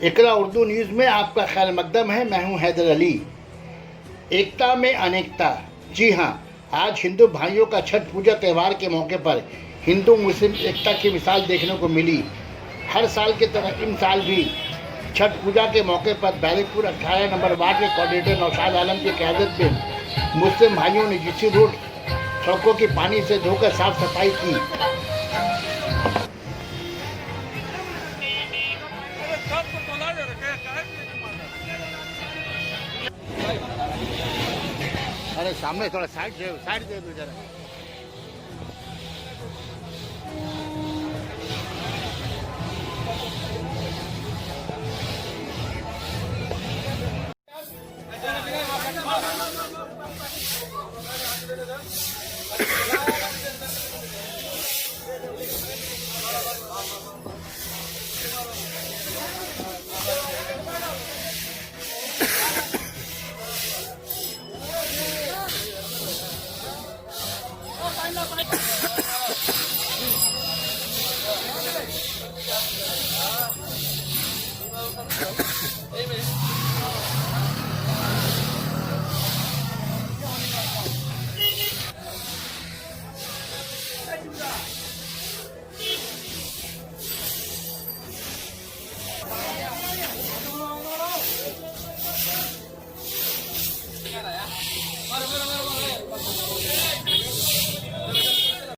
इकरा Urdu news में आपका खैर मकदम है। मैं हूं हैदर अली। एकता में अनेकता। जी हां, आज हिंदू भाइयों का छठ पूजा त्यौहार के मौके पर हिंदू मुस्लिम एकता की मिसाल देखने को मिली। हर साल की तरह इन साल भी छठ पूजा के मौके पर बैरकपुर 18 नंबर वार्ड के कोऑर्डिनेटर नौशाद आलम की क़यादत में मुस्लिम भाइयों ने जीसी रोड सड़कों की पानी से धोकर साफ सफाई की। अरे सामने थोड़ा साइड दे दो जरा।